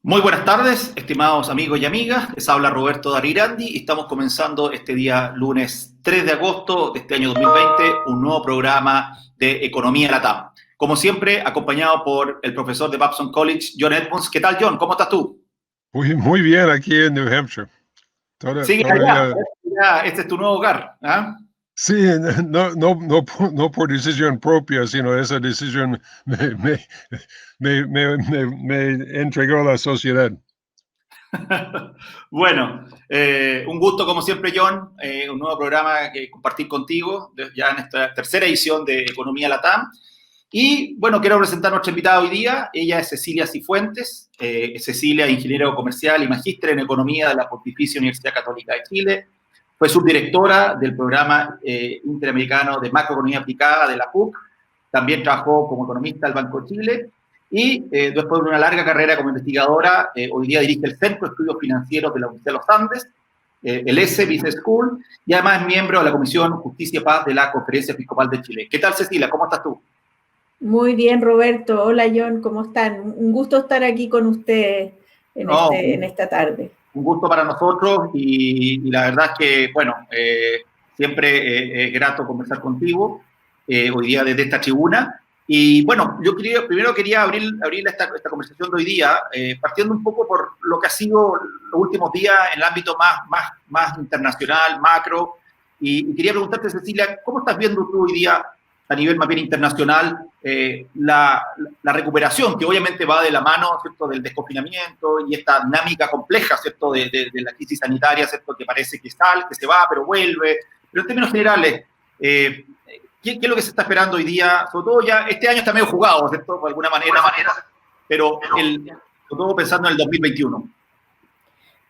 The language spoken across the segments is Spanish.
Muy buenas tardes, estimados amigos y amigas. Les habla Roberto Darirandi y estamos comenzando este día lunes 3 de agosto de este año 2020 un nuevo programa de Economía Latam. Como siempre, acompañado por el profesor de Babson College, John Edmonds. ¿Qué tal, John? ¿Cómo estás tú? Muy bien aquí en New Hampshire. Sigue allá. Todavía, Este es tu nuevo hogar. ¿Ah? sí, no por decisión propia, sino esa decisión me entregó la sociedad. Bueno, un gusto como siempre, John. Un nuevo programa que compartir contigo, ya en esta tercera edición de Economía Latam. Y bueno, quiero presentar a nuestra invitada hoy día. Ella es Cecilia Cifuentes. Cecilia, ingeniero comercial y magíster en economía de la Pontificia Universidad Católica de Chile. Fue subdirectora del programa interamericano de macroeconomía aplicada de la PUC. También trabajó como economista del Banco de Chile. Y después de una larga carrera como investigadora, hoy día dirige el Centro de Estudios Financieros de la Universidad de los Andes, el ESE Business School, y además es miembro de la Comisión Justicia y Paz de la Conferencia Episcopal de Chile. ¿Qué tal, Cecilia? ¿Cómo estás tú? Muy bien, Roberto. Hola, John, ¿cómo están? Un gusto estar aquí con ustedes en esta tarde. Un gusto para nosotros y la verdad es que, bueno, siempre es grato conversar contigo hoy día desde esta tribuna. Y bueno, yo primero quería abrir esta conversación de hoy día, partiendo un poco por lo que ha sido los últimos días en el ámbito más internacional, macro. Y quería preguntarte, Cecilia, ¿cómo estás viendo tú hoy día a nivel más bien internacional la recuperación, que obviamente va de la mano, ¿cierto?, del desconfinamiento y esta dinámica compleja, ¿cierto?, de la crisis sanitaria, ¿cierto?, que parece que se va, pero vuelve. Pero en términos generales, ¿qué es lo que se está esperando hoy día? Sobre todo ya, este año está medio jugado, ¿cierto?, de alguna manera, pero sobre todo pensando en el 2021.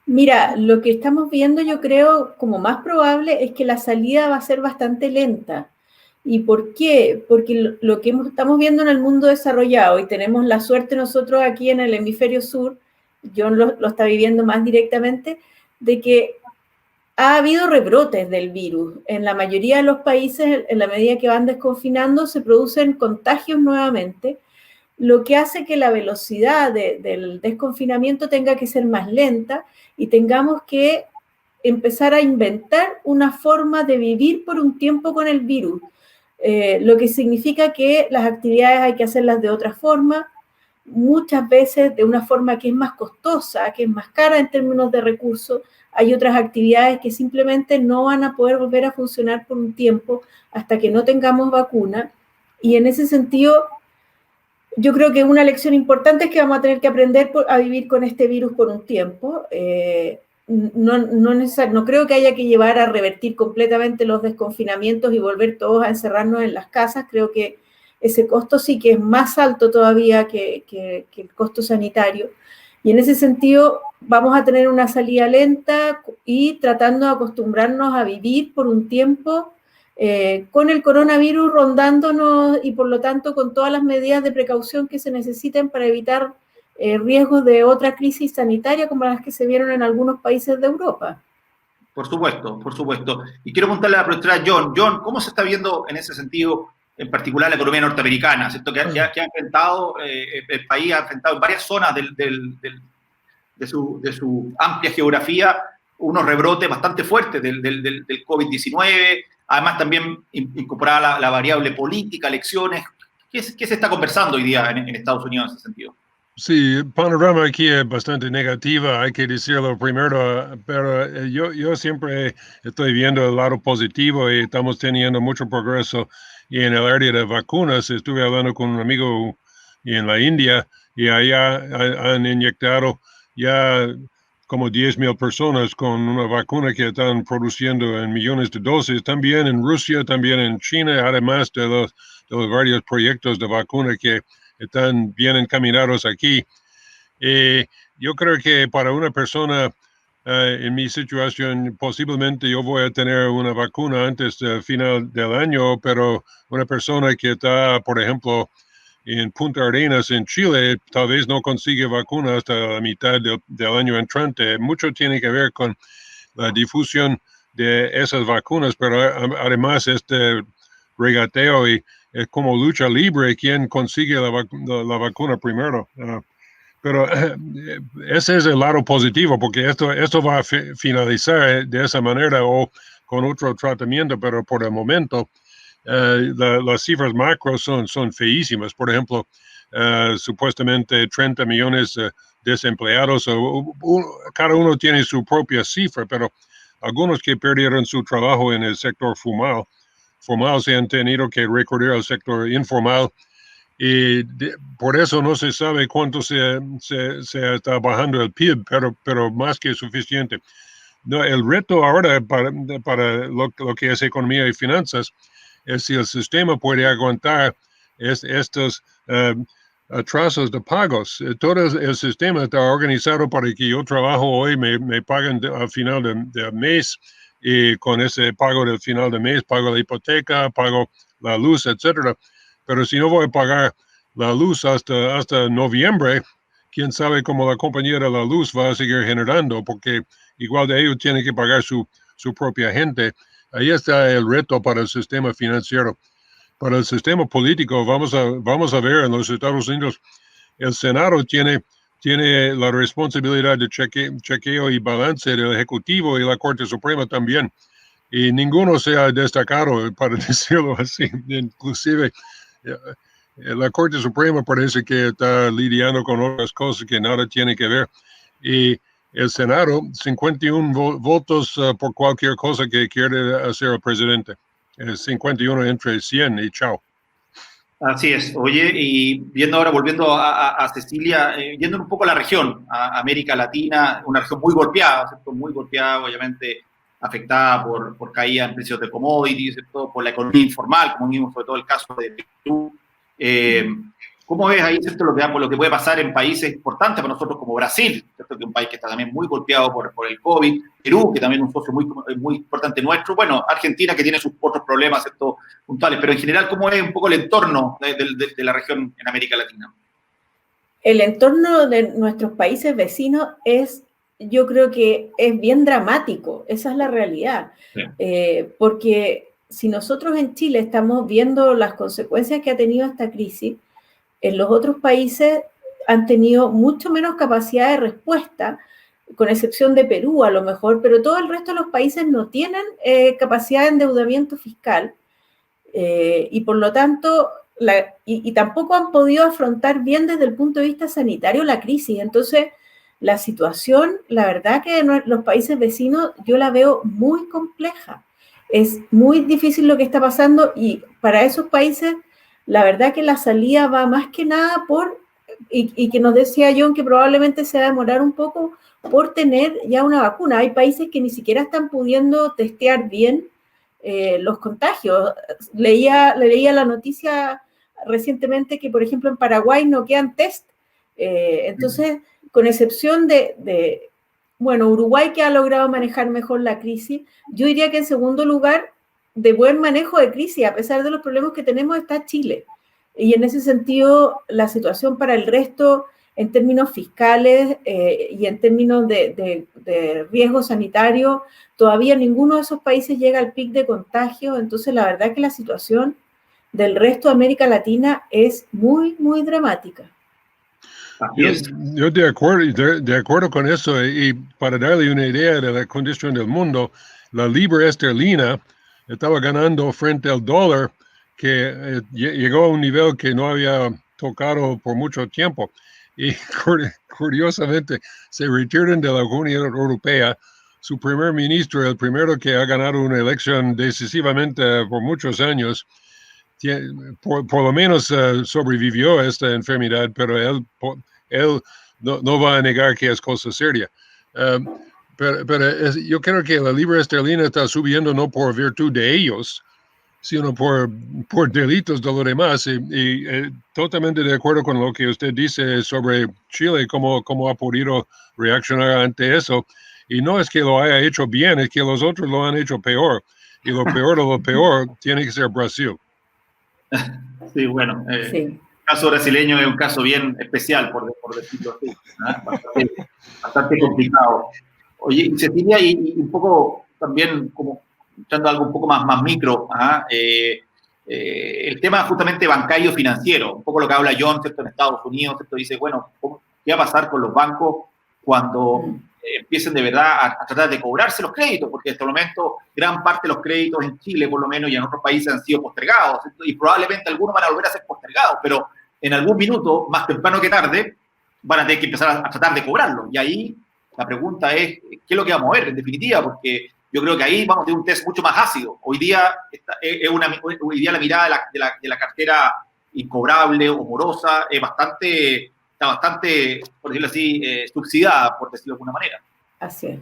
Mira, lo que estamos viendo, yo creo, como más probable, es que la salida va a ser bastante lenta. ¿Y por qué? Porque lo que estamos viendo en el mundo desarrollado, y tenemos la suerte nosotros aquí en el hemisferio sur, John lo está viviendo más directamente, de que ha habido rebrotes del virus. En la mayoría de los países, en la medida que van desconfinando, se producen contagios nuevamente, lo que hace que la velocidad del desconfinamiento tenga que ser más lenta y tengamos que empezar a inventar una forma de vivir por un tiempo con el virus. Lo que significa que las actividades hay que hacerlas de otra forma, muchas veces de una forma que es más costosa, que es más cara en términos de recursos. Hay otras actividades que simplemente no van a poder volver a funcionar por un tiempo hasta que no tengamos vacuna. Y en ese sentido, yo creo que una lección importante es que vamos a tener que aprender a vivir con este virus por un tiempo. No creo que haya que llevar a revertir completamente los desconfinamientos y volver todos a encerrarnos en las casas. Creo que ese costo sí que es más alto todavía que el costo sanitario. Y en ese sentido vamos a tener una salida lenta y tratando de acostumbrarnos a vivir por un tiempo con el coronavirus rondándonos y por lo tanto con todas las medidas de precaución que se necesiten para evitar riesgos de otra crisis sanitaria como las que se vieron en algunos países de Europa. Por supuesto, por supuesto. Y quiero preguntarle a la profesora John. John, ¿cómo se está viendo en ese sentido, en particular la economía norteamericana? ¿Cierto? Que ha enfrentado, el país ha enfrentado en varias zonas de su amplia geografía unos rebrotes bastante fuertes del COVID-19, además también incorporada la variable política, elecciones. ¿Qué se está conversando hoy día en Estados Unidos en ese sentido? Sí, el panorama aquí es bastante negativo, hay que decirlo primero, pero yo siempre estoy viendo el lado positivo y estamos teniendo mucho progreso. Y en el área de vacunas, estuve hablando con un amigo en la India y allá han inyectado ya como 10,000 personas con una vacuna que están produciendo en millones de dosis. También en Rusia, también en China, además de los varios proyectos de vacuna que están bien encaminados aquí. Yo creo que para una persona en mi situación, posiblemente yo voy a tener una vacuna antes del final del año, pero una persona que está, por ejemplo, en Punta Arenas, en Chile, tal vez no consigue vacuna hasta la mitad del año entrante. Mucho tiene que ver con la difusión de esas vacunas, pero además este regateo y es como lucha libre quien consigue la vacuna primero. Pero ese es el lado positivo, porque esto va a finalizar de esa manera o con otro tratamiento, pero por el momento las cifras macro son feísimas. Por ejemplo, supuestamente 30 millones desempleados, cada uno tiene su propia cifra, pero algunos que perdieron su trabajo en el sector formal se han tenido que recurrir al sector informal. Y por eso no se sabe cuánto se está bajando el PIB, pero más que suficiente. No, el reto ahora para lo que es economía y finanzas es si el sistema puede aguantar estos atrasos de pagos. Todo el sistema está organizado para que yo trabajo hoy, me pagan al final del mes, y con ese pago del final del mes pago la hipoteca, pago la luz, etcétera. Pero si no voy a pagar la luz hasta noviembre, quién sabe cómo la compañía de la luz va a seguir generando, porque igual de ellos tienen que pagar su propia gente. Ahí está el reto para el sistema financiero. Para el sistema político, vamos a ver en los Estados Unidos, el Senado tiene la responsabilidad de chequeo y balance del Ejecutivo, y la Corte Suprema también. Y ninguno se ha destacado, para decirlo así. Inclusive la Corte Suprema parece que está lidiando con otras cosas que nada tiene que ver. Y el Senado, 51 votos por cualquier cosa que quiere hacer el presidente. 51 entre 100 y chao. Así es. Oye, y viendo ahora, volviendo a Cecilia, yendo un poco a la región, a América Latina, una región muy golpeada, ¿cierto? Muy golpeada, obviamente afectada por caída en precios de commodities, ¿cierto? Por la economía informal, como vimos sobre todo el caso de Perú. ¿Cómo ves ahí, ¿cierto? Lo que puede pasar en países importantes para nosotros como Brasil, ¿cierto? Que es un país que está también muy golpeado por el COVID, Perú, que también es un socio muy importante nuestro, bueno, Argentina, que tiene sus otros problemas, ¿cierto? Puntuales, pero en general, ¿cómo es un poco el entorno de la región en América Latina? El entorno de nuestros países vecinos yo creo que es bien dramático, esa es la realidad, sí. Porque si nosotros en Chile estamos viendo las consecuencias que ha tenido esta crisis, en los otros países han tenido mucho menos capacidad de respuesta, con excepción de Perú a lo mejor, pero todo el resto de los países no tienen capacidad de endeudamiento fiscal y por lo tanto, y tampoco han podido afrontar bien desde el punto de vista sanitario la crisis. Entonces, la situación, la verdad que en los países vecinos yo la veo muy compleja. Es muy difícil lo que está pasando y para esos países la verdad que la salida va más que nada y que nos decía John que probablemente se va a demorar un poco por tener ya una vacuna. Hay países que ni siquiera están pudiendo testear bien los contagios. Leía la noticia recientemente que, por ejemplo, en Paraguay no quedan test. Entonces, con excepción bueno, Uruguay, que ha logrado manejar mejor la crisis, yo diría que en segundo lugar, de buen manejo de crisis, a pesar de los problemas que tenemos, está Chile. Y en ese sentido, la situación para el resto, en términos fiscales y en términos de riesgo sanitario, todavía ninguno de esos países llega al pic de contagio. Entonces, la verdad que la situación del resto de América Latina es muy, muy dramática. Yo de acuerdo con eso, y para darle una idea de la condición del mundo, la libra esterlina estaba ganando frente al dólar, que llegó a un nivel que no había tocado por mucho tiempo. Y curiosamente se retiran de la Unión Europea. Su primer ministro, el primero que ha ganado una elección decisivamente por muchos años, por lo menos sobrevivió a esta enfermedad, pero él no va a negar que es cosa seria. Pero yo creo que la libra esterlina está subiendo no por virtud de ellos, sino por delitos de los demás. Y totalmente de acuerdo con lo que usted dice sobre Chile, cómo ha podido reaccionar ante eso. Y no es que lo haya hecho bien, es que los otros lo han hecho peor. Y lo peor de lo peor tiene que ser Brasil. Sí, bueno, sí. El caso brasileño es un caso bien especial, por decirlo así, ¿no? Bastante complicado. Oye, Cecilia, y un poco también, como echando algo un poco más micro, el tema justamente bancario financiero, un poco lo que habla John, ¿cierto? En Estados Unidos, ¿cierto? Dice, bueno, qué va a pasar con los bancos cuando empiecen de verdad a tratar de cobrarse los créditos, porque hasta el momento gran parte de los créditos en Chile, por lo menos, y en otros países han sido postergados, y probablemente algunos van a volver a ser postergados, pero en algún minuto, más temprano que tarde, van a tener que empezar a tratar de cobrarlo. Y ahí la pregunta es, ¿qué es lo que vamos a ver en definitiva? Porque yo creo que ahí vamos a tener un test mucho más ácido. Hoy día, hoy día la mirada de la cartera incobrable o morosa está bastante, por decirlo así, subsidiada, por decirlo de alguna manera. Así es.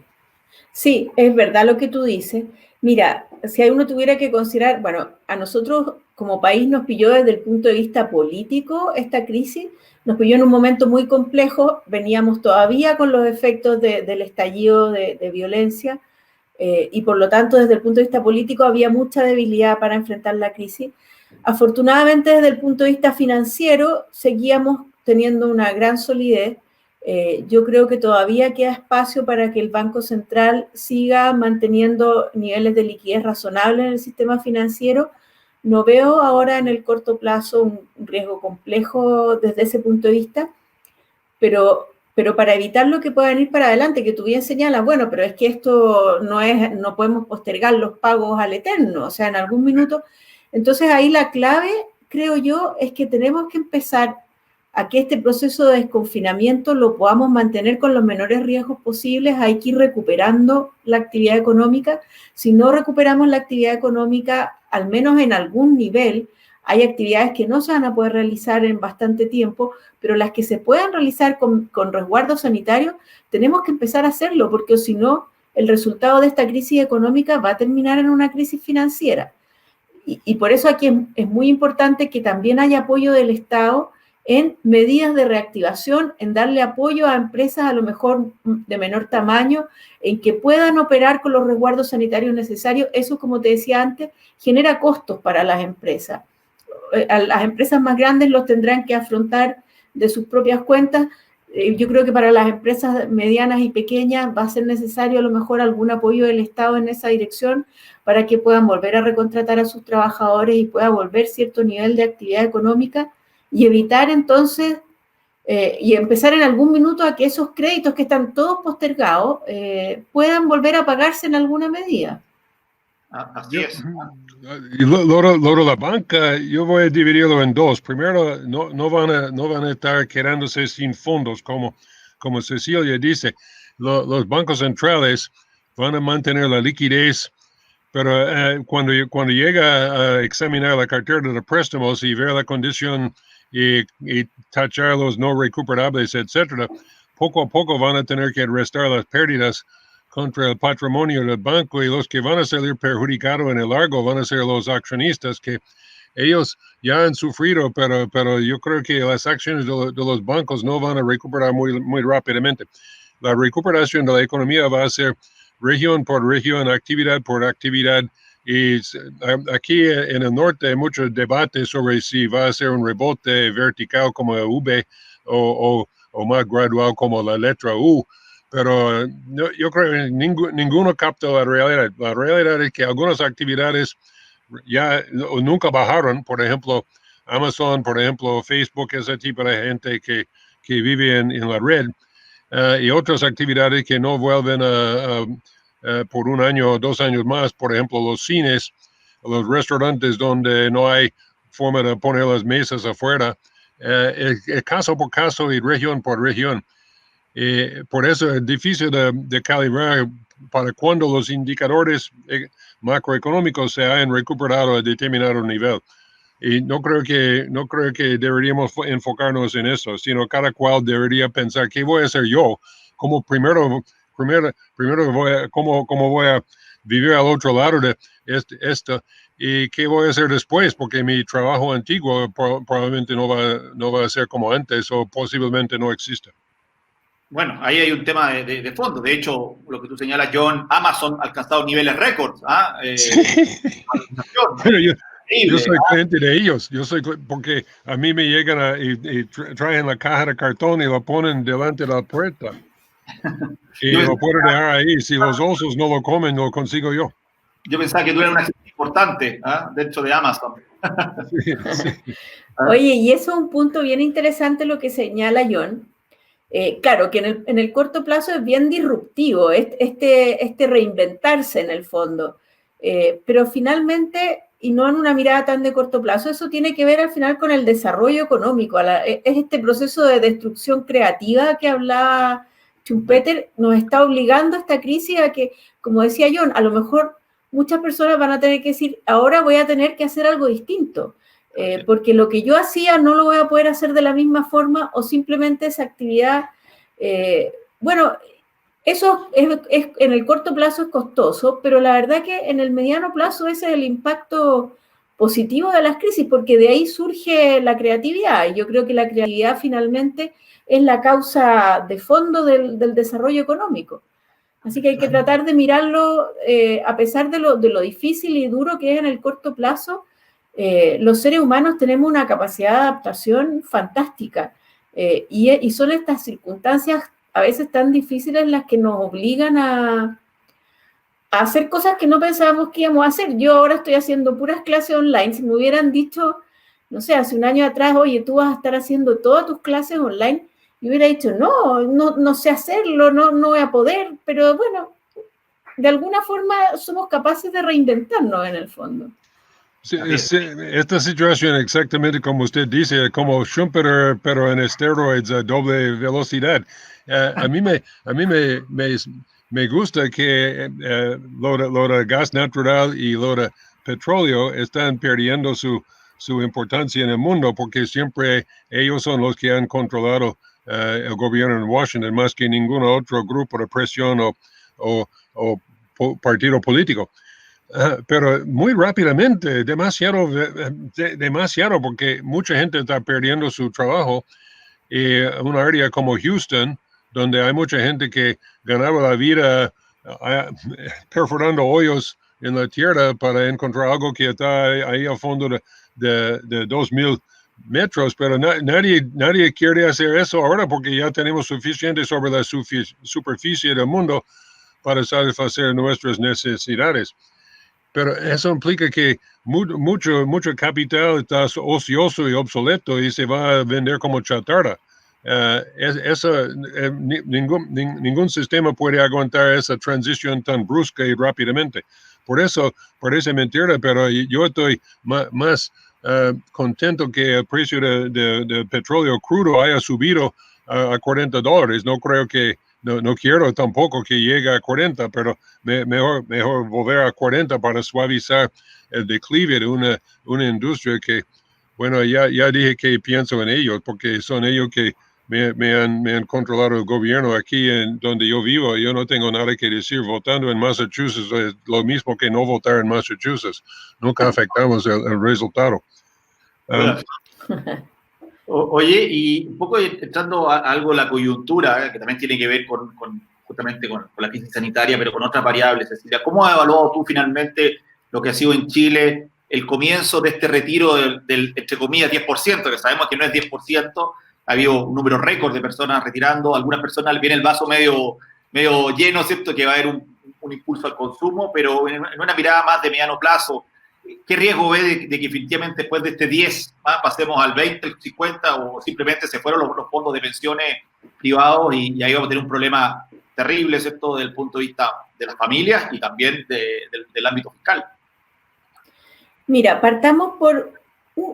Sí, es verdad lo que tú dices. Mira, si uno tuviera que considerar, bueno, a nosotros como país nos pilló desde el punto de vista político esta crisis, nos pilló en un momento muy complejo, veníamos todavía con los efectos del estallido de violencia y por lo tanto desde el punto de vista político había mucha debilidad para enfrentar la crisis. Afortunadamente desde el punto de vista financiero seguíamos teniendo una gran solidez. Yo creo que todavía queda espacio para que el Banco Central siga manteniendo niveles de liquidez razonables en el sistema financiero. No veo ahora en el corto plazo un riesgo complejo desde ese punto de vista, pero para evitar lo que pueda venir para adelante, que tú bien señalas, bueno, pero es que esto no podemos postergar los pagos al eterno, o sea, en algún minuto. Entonces ahí la clave, creo yo, es que tenemos que empezar a que este proceso de desconfinamiento lo podamos mantener con los menores riesgos posibles. Hay que ir recuperando la actividad económica. Si no recuperamos la actividad económica, al menos en algún nivel, hay actividades que no se van a poder realizar en bastante tiempo, pero las que se puedan realizar con resguardo sanitario, tenemos que empezar a hacerlo, porque si no, el resultado de esta crisis económica va a terminar en una crisis financiera. Y por eso aquí es muy importante que también haya apoyo del Estado en medidas de reactivación, en darle apoyo a empresas a lo mejor de menor tamaño, en que puedan operar con los resguardos sanitarios necesarios. Eso, como te decía antes, genera costos para las empresas. A las empresas más grandes los tendrán que afrontar de sus propias cuentas. Yo creo que para las empresas medianas y pequeñas va a ser necesario a lo mejor algún apoyo del Estado en esa dirección para que puedan volver a recontratar a sus trabajadores y pueda volver cierto nivel de actividad económica, y evitar entonces, y empezar en algún minuto a que esos créditos que están todos postergados puedan volver a pagarse en alguna medida. Así es. Y lo de la banca, yo voy a dividirlo en dos. Primero, no van a estar quedándose sin fondos, como Cecilia dice. Los bancos centrales van a mantener la liquidez, pero cuando llega a examinar la cartera de préstamos y ver la condición y tachar los no recuperables, etcétera, poco a poco van a tener que restar las pérdidas contra el patrimonio del banco, y los que van a salir perjudicados en el largo van a ser los accionistas, que ellos ya han sufrido, pero yo creo que las acciones de los bancos no van a recuperar muy rápidamente. La recuperación de la economía va a ser región por región, actividad por actividad. Y aquí en el norte hay muchos debates sobre si va a ser un rebote vertical como el V o más gradual como la letra U. Pero yo creo que ninguno capta la realidad. La realidad es que algunas actividades ya nunca bajaron. Por ejemplo, Amazon, por ejemplo, Facebook, ese tipo de gente que vive en la red. Y otras actividades que no vuelven por un año o 2 años más. Por ejemplo, los cines, los restaurantes donde no hay forma de poner las mesas afuera. Caso por caso y región por región. Por eso es difícil de calibrar para cuando los indicadores macroeconómicos se hayan recuperado a determinado nivel. Y no creo que deberíamos enfocarnos en eso, sino cada cual debería pensar qué voy a hacer yo, como primero cómo voy a vivir al otro lado de esto, y qué voy a hacer después, porque mi trabajo antiguo probablemente no va a ser como antes, o posiblemente no exista. Bueno, ahí hay un tema de fondo. De hecho, lo que tú señalas, John, Amazon ha alcanzado niveles récords. Pero yo soy cliente de ellos. Porque a mí me llegan y traen la caja de cartón y lo ponen delante de la puerta. Y lo puedo dejar ahí. Si los osos no lo comen, lo consigo yo. Yo pensaba que tú eras una gente importante dentro de Amazon. Sí. Oye, y eso es un punto bien interesante lo que señala John. Claro, que en el corto plazo es bien disruptivo, este reinventarse en el fondo, pero finalmente, y no en una mirada tan de corto plazo, eso tiene que ver al final con el desarrollo económico, es este proceso de destrucción creativa que hablaba Schumpeter, nos está obligando a esta crisis a que, como decía John, a lo mejor muchas personas van a tener que decir, ahora voy a tener que hacer algo distinto. Porque lo que yo hacía no lo voy a poder hacer de la misma forma o simplemente esa actividad, bueno, eso en el corto plazo es costoso, pero la verdad que en el mediano plazo ese es el impacto positivo de las crisis, porque de ahí surge la creatividad, y yo creo que la creatividad finalmente es la causa de fondo del desarrollo económico. Así que hay que tratar de mirarlo, a pesar de lo difícil y duro que es en el corto plazo. Los seres humanos tenemos una capacidad de adaptación fantástica, y son estas circunstancias a veces tan difíciles las que nos obligan a hacer cosas que no pensábamos que íbamos a hacer. Yo ahora estoy haciendo puras clases online. Si me hubieran dicho, no sé, hace un año atrás, oye, tú vas a estar haciendo todas tus clases online, yo hubiera dicho, no sé hacerlo, no voy a poder, pero bueno, de alguna forma somos capaces de reinventarnos en el fondo. Sí, esta situación exactamente como usted dice, como Schumpeter, pero en esteroides a doble velocidad. A mí me gusta que lo de gas natural y lo de petróleo están perdiendo su importancia en el mundo porque siempre ellos son los que han controlado el gobierno en Washington más que ningún otro grupo de presión o partido político. Pero muy rápidamente, demasiado, porque mucha gente está perdiendo su trabajo. Una área como Houston, donde hay mucha gente que ganaba la vida perforando hoyos en la tierra para encontrar algo que está ahí a fondo de 2,000 metros, pero nadie quiere hacer eso ahora porque ya tenemos suficiente sobre la superficie del mundo para satisfacer nuestras necesidades. Pero eso implica que mucho capital está ocioso y obsoleto y se va a vender como chatarra. Ningún sistema puede aguantar esa transición tan brusca y rápidamente. Por eso parece mentira, pero yo estoy más contento que el precio de petróleo crudo haya subido a $40. No creo que no quiero tampoco que llegue a 40, pero mejor volver a 40 para suavizar el declive de una industria que, bueno, ya dije que pienso en ellos, porque son ellos que me han controlado el gobierno aquí en donde yo vivo. Yo no tengo nada que decir. Votando en Massachusetts es lo mismo que no votar en Massachusetts. Nunca afectamos el resultado. Oye, y un poco entrando a algo de la coyuntura, que también tiene que ver justamente con la crisis sanitaria, pero con otras variables, Cecilia. ¿Cómo has evaluado tú finalmente lo que ha sido en Chile el comienzo de este retiro del entre comillas, 10%, que sabemos que no es 10%? Ha habido un número récord de personas retirando, algunas personas viene el vaso medio lleno, ¿cierto? Que va a haber un impulso al consumo, pero en una mirada más de mediano plazo, ¿qué riesgo ve de que definitivamente después de este 10 pasemos al 20, el 50 o simplemente se fueron los fondos de pensiones privados y ahí vamos a tener un problema terrible, ¿cierto? Desde el punto de vista de las familias y también del ámbito fiscal? Mira, partamos por...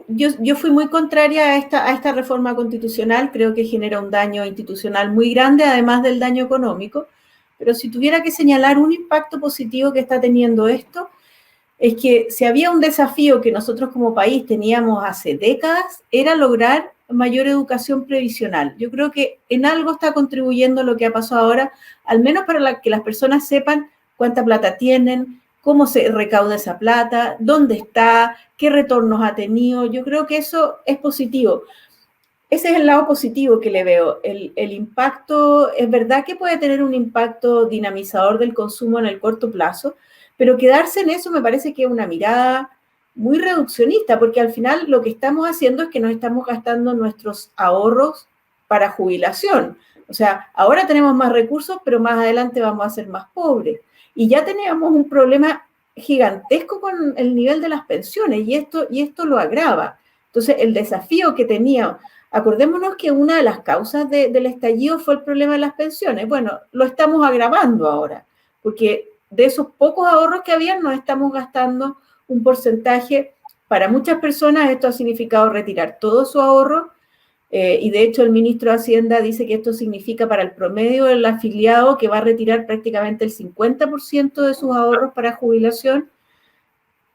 Yo fui muy contraria a esta reforma constitucional, creo que genera un daño institucional muy grande, además del daño económico, pero si tuviera que señalar un impacto positivo que está teniendo esto, es que si había un desafío que nosotros como país teníamos hace décadas, era lograr mayor educación previsional. Yo creo que en algo está contribuyendo lo que ha pasado ahora, al menos para que las personas sepan cuánta plata tienen, cómo se recauda esa plata, dónde está, qué retornos ha tenido. Yo creo que eso es positivo. Ese es el lado positivo que le veo. El impacto, es verdad que puede tener un impacto dinamizador del consumo en el corto plazo, pero quedarse en eso me parece que es una mirada muy reduccionista, porque al final lo que estamos haciendo es que nos estamos gastando nuestros ahorros para jubilación. O sea, ahora tenemos más recursos, pero más adelante vamos a ser más pobres. Y ya teníamos un problema gigantesco con el nivel de las pensiones, y esto lo agrava. Entonces, el desafío que tenía, acordémonos que una de las causas del estallido fue el problema de las pensiones. Bueno, lo estamos agravando ahora, porque de esos pocos ahorros que habían, nos estamos gastando un porcentaje. Para muchas personas esto ha significado retirar todo su ahorro, y de hecho el ministro de Hacienda dice que esto significa para el promedio del afiliado que va a retirar prácticamente el 50% de sus ahorros para jubilación.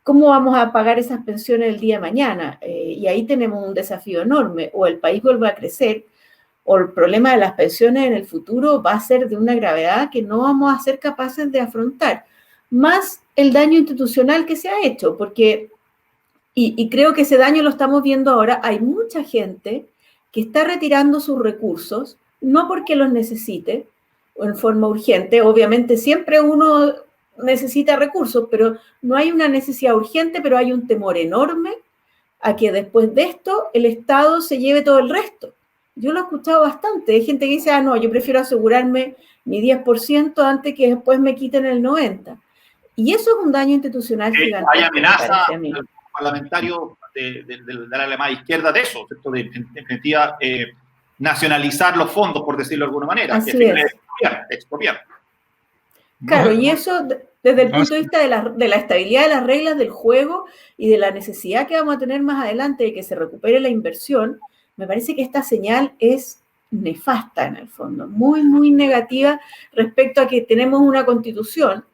¿Cómo vamos a pagar esas pensiones el día de mañana? Y ahí tenemos un desafío enorme. O el país vuelve a crecer, o el problema de las pensiones en el futuro va a ser de una gravedad que no vamos a ser capaces de afrontar. Más el daño institucional que se ha hecho, porque, y creo que ese daño lo estamos viendo ahora, hay mucha gente que está retirando sus recursos, no porque los necesite, o en forma urgente. Obviamente siempre uno necesita recursos, pero no hay una necesidad urgente, pero hay un temor enorme a que después de esto el Estado se lleve todo el resto. Yo lo he escuchado bastante, hay gente que dice, no, yo prefiero asegurarme mi 10% antes que después me quiten el 90%. Y eso es un daño institucional gigantesco. Hay amenaza al parlamentario de la llamada izquierda de eso, ¿cierto? De en definitiva, nacionalizar los fondos, por decirlo de alguna manera. Así que es. expropiar. Claro, y eso desde el punto de vista de la estabilidad de las reglas del juego y de la necesidad que vamos a tener más adelante de que se recupere la inversión, me parece que esta señal es nefasta en el fondo, muy, muy negativa respecto a que tenemos una constitución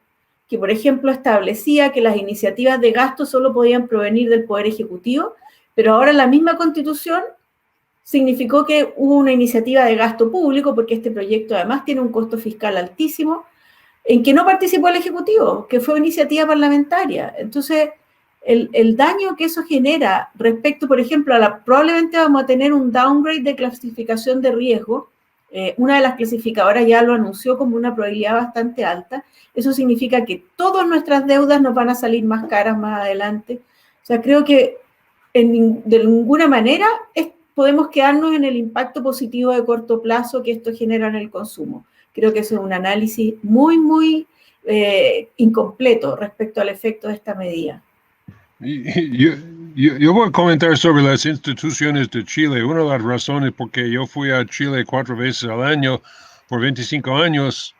que, por ejemplo, establecía que las iniciativas de gasto solo podían provenir del Poder Ejecutivo, pero ahora la misma constitución significó que hubo una iniciativa de gasto público, porque este proyecto además tiene un costo fiscal altísimo, en que no participó el Ejecutivo, que fue iniciativa parlamentaria. Entonces, el daño que eso genera respecto, por ejemplo, probablemente vamos a tener un downgrade de clasificación de riesgo. Una de las clasificadoras ya lo anunció como una probabilidad bastante alta. Eso significa que todas nuestras deudas nos van a salir más caras más adelante. O sea, creo que de ninguna manera podemos quedarnos en el impacto positivo de corto plazo que esto genera en el consumo. Creo que eso es un análisis muy, muy incompleto respecto al efecto de esta medida. Yo voy a comentar sobre las instituciones de Chile. Una de las razones porque yo fui a Chile 4 veces al año por 25 años,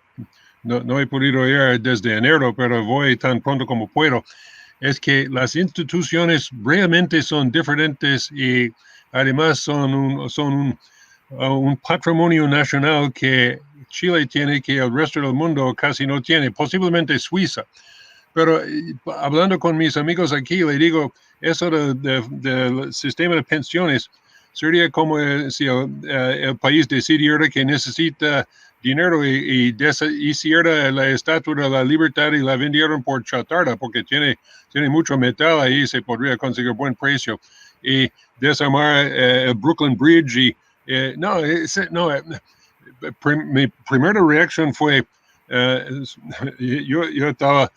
no he podido ir desde enero, pero voy tan pronto como puedo, es que las instituciones realmente son diferentes y además son un patrimonio nacional que Chile tiene que el resto del mundo casi no tiene, posiblemente Suiza. Pero hablando con mis amigos aquí, le digo, eso del sistema de pensiones sería como si el país decidiera que necesita dinero y hiciera la Estatua de la Libertad y la vendieron por chatarra, porque tiene mucho metal ahí, se podría conseguir buen precio. Y desarmar el Brooklyn Bridge. Mi primera reacción fue, yo estaba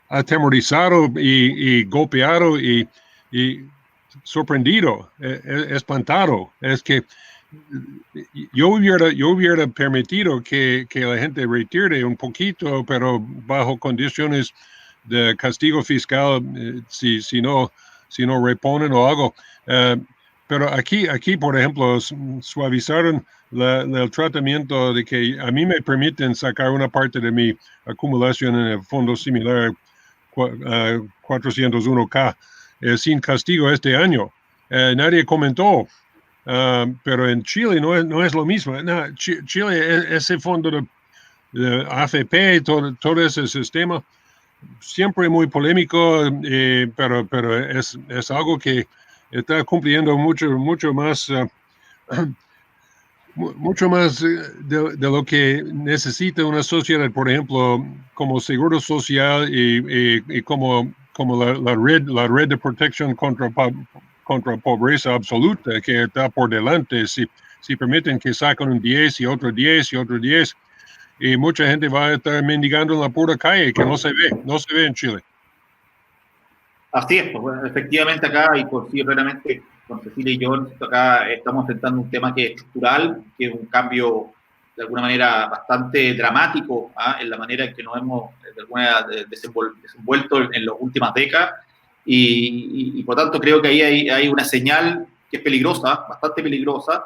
atemorizado y golpeado y sorprendido, espantado. Es que yo hubiera permitido que la gente retire un poquito, pero bajo condiciones de castigo fiscal, si no reponen o algo. Pero aquí, por ejemplo, suavizaron el tratamiento de que a mí me permiten sacar una parte de mi acumulación en el fondo similar 401k sin castigo este año. Nadie comentó, pero en Chile no es lo mismo. Chile, ese fondo de AFP, todo ese sistema, siempre muy polémico, pero es algo que está cumpliendo mucho más de lo que necesita una sociedad, por ejemplo, como seguro social y como la red de protección contra pobreza absoluta que está por delante. Si permiten que saquen un 10 y otro 10 y otro 10, y mucha gente va a estar mendigando en la pura calle, que no se ve en Chile. Así es, pues, bueno, efectivamente acá, y coincido plenamente con Cecilia y yo, acá estamos enfrentando un tema que es estructural, que es un cambio de alguna manera bastante dramático en la manera en que nos hemos de alguna manera desenvuelto en las últimas décadas, y por tanto creo que ahí hay una señal que es peligrosa, bastante peligrosa,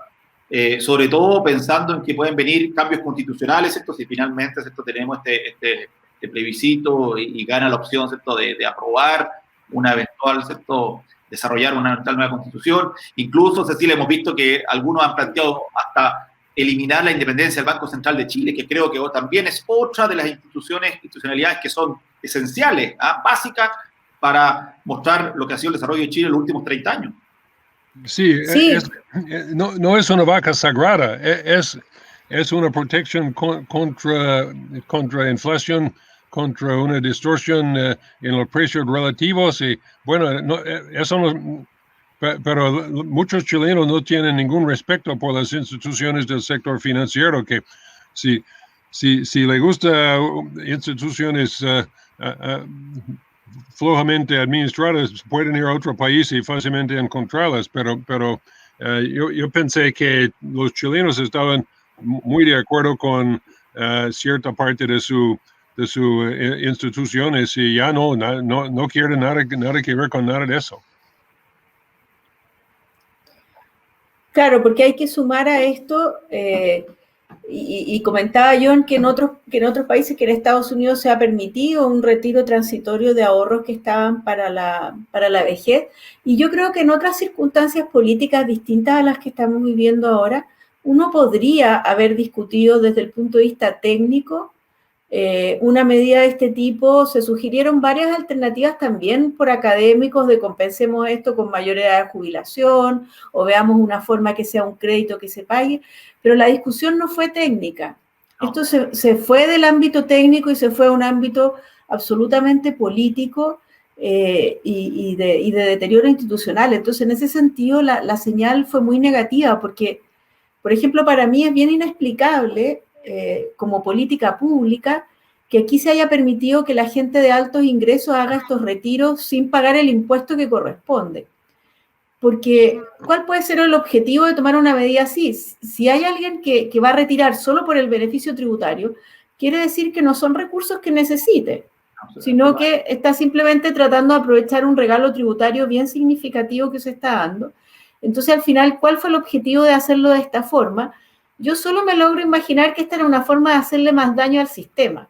sobre todo pensando en que pueden venir cambios constitucionales, ¿cierto? Si finalmente, ¿cierto?, tenemos este plebiscito y gana la opción, ¿cierto?, de aprobar una eventual, ¿cierto?, desarrollar una eventual nueva constitución. Incluso, Cecilia, hemos visto que algunos han planteado hasta eliminar la independencia del Banco Central de Chile, que creo que también es otra de las institucionalidades que son esenciales, básicas, para mostrar lo que ha sido el desarrollo de Chile en los últimos 30 años. Sí, Sí, no es una vaca sagrada, es una protección contra inflación, contra una distorsión en los precios relativos. Y bueno, eso no, pero muchos chilenos no tienen ningún respeto por las instituciones del sector financiero, que si le gusta instituciones flojamente administradas, pueden ir a otro país y fácilmente encontrarlas, pero yo pensé que los chilenos estaban muy de acuerdo con cierta parte de sus instituciones y ya no quieren nada que ver con nada de eso. claro, porque hay que sumar a esto, y comentaba John que en otros países, que en Estados Unidos se ha permitido un retiro transitorio de ahorros que estaban para la vejez, y yo creo que en otras circunstancias políticas distintas a las que estamos viviendo ahora, uno podría haber discutido desde el punto de vista técnico una medida de este tipo. Se sugirieron varias alternativas también por académicos de compensemos esto con mayor edad de jubilación o veamos una forma que sea un crédito que se pague, pero la discusión no fue técnica. Esto se fue del ámbito técnico y se fue a un ámbito absolutamente político y de deterioro institucional. Entonces, en ese sentido, la señal fue muy negativa porque, por ejemplo, para mí es bien inexplicable como política pública que aquí se haya permitido que la gente de altos ingresos haga estos retiros sin pagar el impuesto que corresponde. Porque, ¿cuál puede ser el objetivo de tomar una medida así? Si hay alguien que va a retirar solo por el beneficio tributario, quiere decir que no son recursos que necesite, sino que está simplemente tratando de aprovechar un regalo tributario bien significativo que se está dando. Entonces, al final, ¿cuál fue el objetivo de hacerlo de esta forma? Yo solo me logro imaginar que esta era una forma de hacerle más daño al sistema.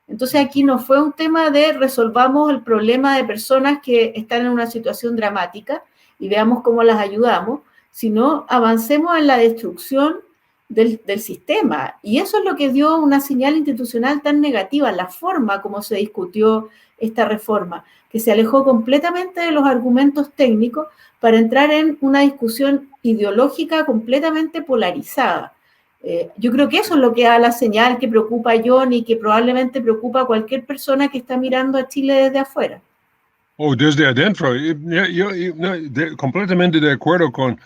Entonces aquí no fue un tema de resolvamos el problema de personas que están en una situación dramática y veamos cómo las ayudamos, sino avancemos en la destrucción del sistema. Y eso es lo que dio una señal institucional tan negativa, la forma como se discutió esta reforma, que se alejó completamente de los argumentos técnicos para entrar en una discusión ideológica completamente polarizada. Yo creo que eso es lo que da la señal que preocupa a John y que probablemente preocupa a cualquier persona que está mirando a Chile desde afuera. Oh, desde adentro. Yo completamente de acuerdo con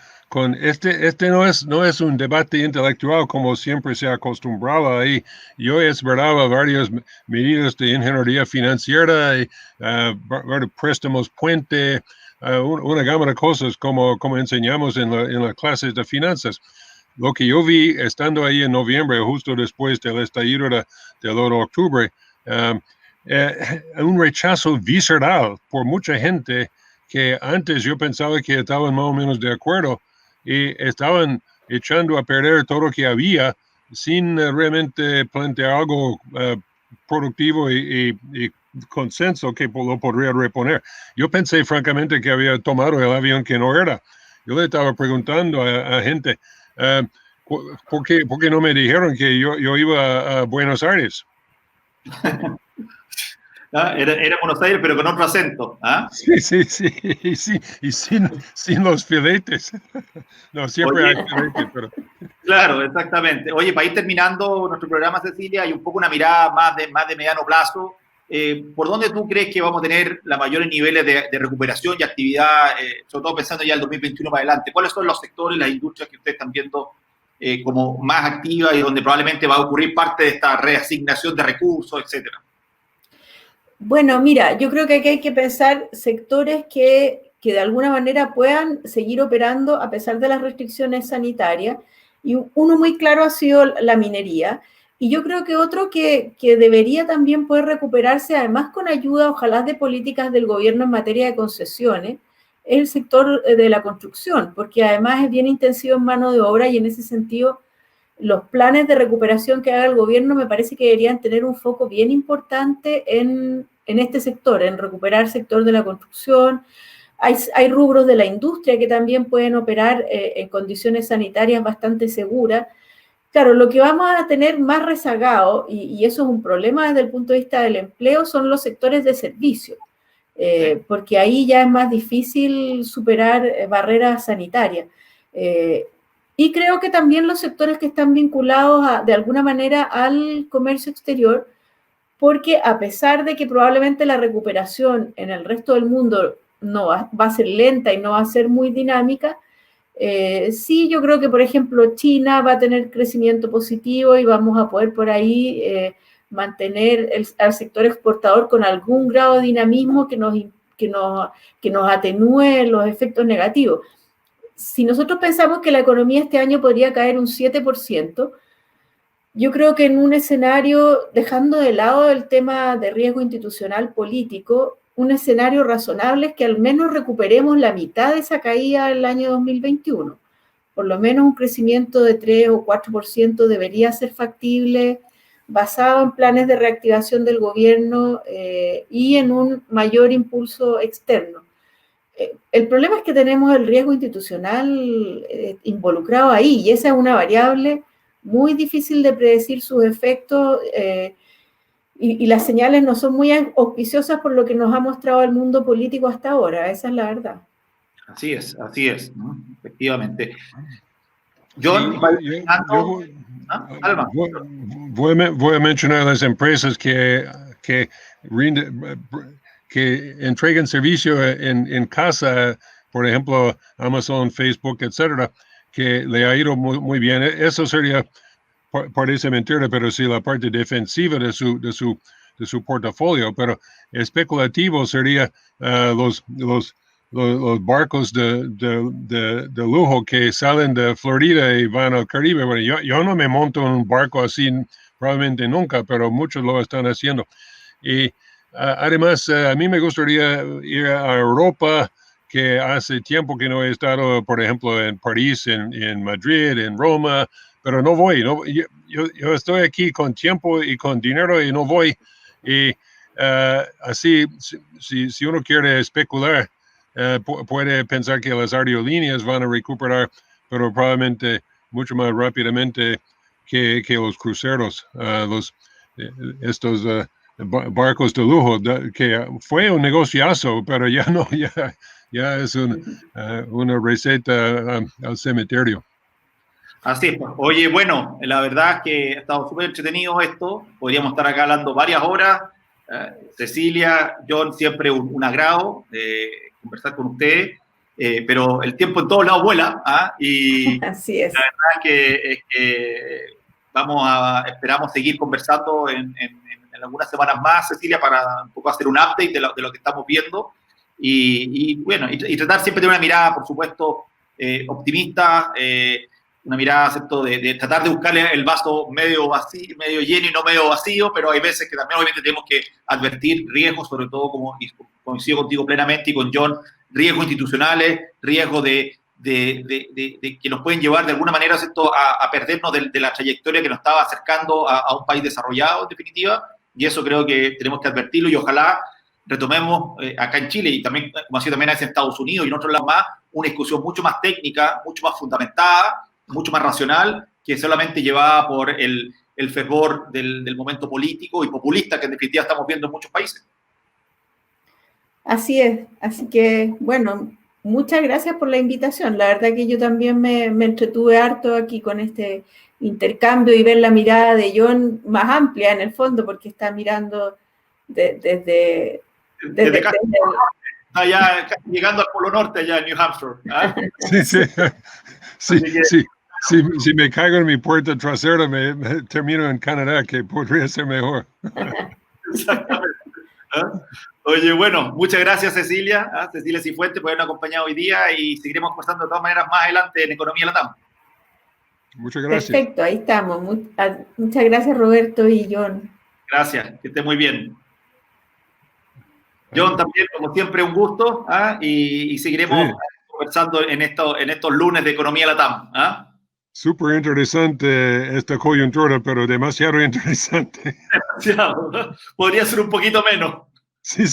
este no es un debate intelectual como siempre se acostumbraba ahí. Yo esperaba varias medidas de ingeniería financiera y préstamos puente, una gama de cosas como enseñamos en las clases de finanzas. Lo que yo vi estando ahí en noviembre, justo después del estallido del octubre, un rechazo visceral por mucha gente que antes yo pensaba que estaban más o menos de acuerdo y estaban echando a perder todo lo que había sin realmente plantear algo productivo y consenso que lo podría reponer. Yo pensé francamente que había tomado el avión que no era. Yo le estaba preguntando a gente, ¿por qué no me dijeron que yo iba a Buenos Aires? Era Buenos Aires, pero con otro acento. Sí, y sin los filetes. No, siempre hay filetes, pero... Claro, exactamente. Oye, para ir terminando nuestro programa, Cecilia, hay un poco una mirada más de mediano plazo. ¿Por dónde tú crees que vamos a tener los mayores niveles de recuperación y actividad, sobre todo pensando ya el 2021 para adelante? ¿Cuáles son los sectores, las industrias que ustedes están viendo como más activas y donde probablemente va a ocurrir parte de esta reasignación de recursos, etcétera? Bueno, mira, yo creo que aquí hay que pensar sectores que de alguna manera puedan seguir operando a pesar de las restricciones sanitarias. Y uno muy claro ha sido la minería. Y yo creo que otro que debería también poder recuperarse, además con ayuda, ojalá, de políticas del gobierno en materia de concesiones, es el sector de la construcción, porque además es bien intensivo en mano de obra y en ese sentido los planes de recuperación que haga el gobierno me parece que deberían tener un foco bien importante en este sector, en recuperar el sector de la construcción. Hay rubros de la industria que también pueden operar en condiciones sanitarias bastante seguras. Claro, lo que vamos a tener más rezagado, y eso es un problema desde el punto de vista del empleo, son los sectores de servicio, porque ahí ya es más difícil superar barreras sanitarias. Y creo que también los sectores que están vinculados de alguna manera al comercio exterior, porque a pesar de que probablemente la recuperación en el resto del mundo no va a ser lenta y no va a ser muy dinámica, sí, yo creo que, por ejemplo, China va a tener crecimiento positivo y vamos a poder por ahí mantener al sector exportador con algún grado de dinamismo que nos atenúe los efectos negativos. Si nosotros pensamos que la economía este año podría caer un 7%, yo creo que en un escenario, dejando de lado el tema de riesgo institucional político, un escenario razonable es que al menos recuperemos la mitad de esa caída del año 2021. Por lo menos un crecimiento de 3 o 4% debería ser factible, basado en planes de reactivación del gobierno y en un mayor impulso externo. El problema es que tenemos el riesgo institucional involucrado ahí, y esa es una variable muy difícil de predecir sus efectos, y las señales no son muy auspiciosas por lo que nos ha mostrado el mundo político hasta ahora, esa es la verdad. Así es, ¿no? Efectivamente. John, Alma. Voy a mencionar las empresas que entregan servicio en casa, por ejemplo, Amazon, Facebook, etcétera, que le ha ido muy bien. Eso sería, parece mentira, pero sí la parte defensiva de su portafolio, pero especulativo sería los barcos de lujo que salen de Florida y van al Caribe. Bueno, yo no me monto en un barco así probablemente nunca, pero muchos lo están haciendo. Y además, a mí me gustaría ir a Europa, que hace tiempo que no he estado, por ejemplo, en París, en Madrid, en Roma, pero no voy. Yo estoy aquí con tiempo y con dinero y no voy. Y así, si uno quiere especular, puede pensar que las aerolíneas van a recuperar, pero probablemente mucho más rápidamente que los cruceros, estos barcos de lujo, que fue un negociazo, pero ya no, ya es una receta al cementerio. Así es. Oye, bueno, la verdad es que ha estado súper entretenido esto. Podríamos estar acá hablando varias horas. Cecilia, John, siempre un agrado conversar con ustedes, pero el tiempo en todos lados vuela, y así es. La verdad es que esperamos seguir conversando en algunas semanas más, Cecilia, para un poco hacer un update de lo que estamos viendo y tratar siempre de una mirada, por supuesto, optimista, una mirada, ¿cierto?, de tratar de buscarle el vaso medio vacío, medio lleno y no medio vacío, pero hay veces que también obviamente tenemos que advertir riesgos, sobre todo, como coincido contigo plenamente y con John, riesgos institucionales, riesgos de que nos pueden llevar de alguna manera, ¿cierto?, a perdernos de la trayectoria que nos estaba acercando a un país desarrollado, en definitiva, y eso creo que tenemos que advertirlo y ojalá retomemos acá en Chile y también, como ha sido también en Estados Unidos y en otros lados más, una discusión mucho más técnica, mucho más fundamentada, mucho más racional, que solamente llevada por el fervor del momento político y populista que en definitiva estamos viendo en muchos países. Así es, así que bueno, muchas gracias por la invitación. La verdad que yo también me entretuve harto aquí con este intercambio y ver la mirada de John más amplia en el fondo, porque está mirando desde allá, llegando al Polo Norte, allá en New Hampshire. Sí. Si me caigo en mi puerta trasera, me termino en Canadá, que podría ser mejor. Exactamente. Oye, bueno, muchas gracias, Cecilia. Cecilia Cifuentes, por habernos acompañado hoy día y seguiremos conversando de todas maneras más adelante en Economía Latam. Muchas gracias. Perfecto, ahí estamos. Muchas gracias, Roberto y John. Gracias, que esté muy bien. John, también, como siempre, un gusto, y seguiremos conversando en estos lunes de Economía Latam. Súper interesante esta coyuntura, pero demasiado interesante. Demasiado. Podría ser un poquito menos. Sí.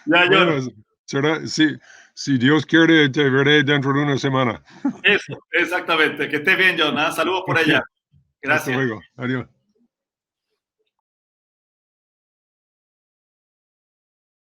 Ya, bueno, John. será, si Dios quiere, te veré dentro de una semana. Eso, exactamente. Que estés bien, John. Saludos por allá. Gracias. Hasta luego. Adiós.